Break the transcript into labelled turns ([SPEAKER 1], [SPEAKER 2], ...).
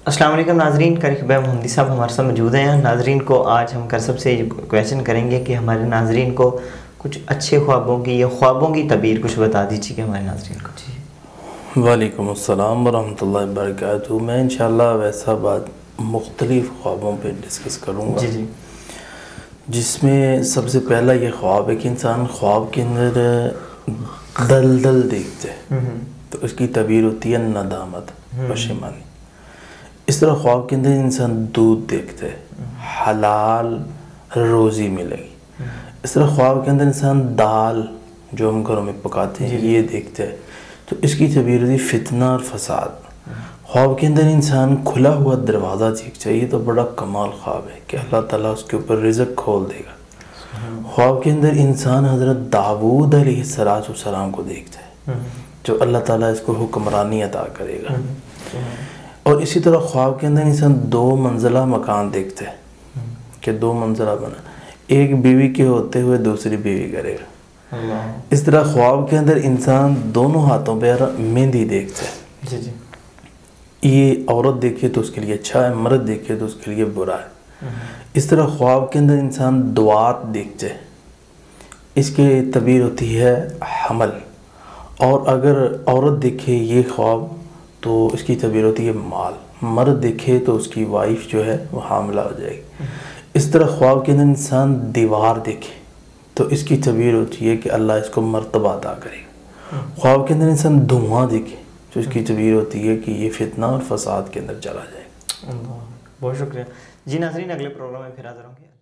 [SPEAKER 1] السلام علیکم ناظرین، قاری محمدی صاحب ہمارے ساتھ موجود ہیں۔ ناظرین کو آج ہم کرسب سے کویشچن کریں گے کہ ہمارے ناظرین کو کچھ اچھے خوابوں کی یا خوابوں کی تعبیر کچھ بتا دیجیے کہ ہمارے ناظرین کو۔ جی
[SPEAKER 2] وعلیکم السلام ورحمۃ اللہ وبرکاتہ۔ میں انشاءاللہ ویسا بات مختلف خوابوں پہ ڈسکس کروں گا،
[SPEAKER 1] جی
[SPEAKER 2] جس میں سب سے پہلا یہ خواب ہے کہ انسان خواب کے اندر دلدل دیکھتے ہے تو اس کی تعبیر ہوتی ہے ندامت، پشیمانی۔ اس طرح خواب کے اندر انسان دودھ دیکھتے ہے، حلال روزی ملے گی۔ اس طرح خواب کے اندر انسان دال جو ہم گھروں میں پکاتے ہیں یہ دیکھتے ہے تو اس کی تعبیر ہوتی ہے فتنہ اور فساد۔ خواب کے اندر انسان کھلا ہوا دروازہ دیکھتا ہے، یہ تو بڑا کمال خواب ہے کہ اللہ تعالیٰ اس کے اوپر رزق کھول دے گا۔ خواب کے اندر انسان حضرت داؤد علیہ السلام کو دیکھتا ہے جو اللہ تعالیٰ اس کو حکمرانی عطا کرے گا۔ اور اسی طرح خواب کے اندر انسان دو منزلہ مکان دیکھتا ہے کہ دو منزلہ بنا، ایک بیوی کے ہوتے ہوئے دوسری بیوی کرے گا۔ اس طرح خواب کے اندر انسان دونوں ہاتھوں پہ مہندی دیکھتا ہے، یہ عورت دیکھے تو اس کے لیے اچھا ہے، مرد دیکھے تو اس کے لیے برا ہے۔ اس طرح خواب کے اندر انسان دعات دیکھتے ہے، اس کی تعبیر ہوتی ہے حمل۔ اور اگر عورت دیکھے یہ خواب تو اس کی تعبیر ہوتی ہے مال، مرد دیکھے تو اس کی وائف جو ہے وہ حاملہ ہو جائے گی۔ اس طرح خواب کے اندر انسان دیوار دیکھے تو اس کی تعبیر ہوتی ہے کہ اللہ اس کو مرتبہ عطا کرے گا۔ خواب کے اندر انسان دھواں دیکھے تو اس کی تعبیر ہوتی ہے کہ یہ فتنہ اور فساد کے اندر چلا جائے گا۔
[SPEAKER 1] بہت شکریہ جی ناظرین، اگلے پروگرام میں پھر حاضر ہوں گے۔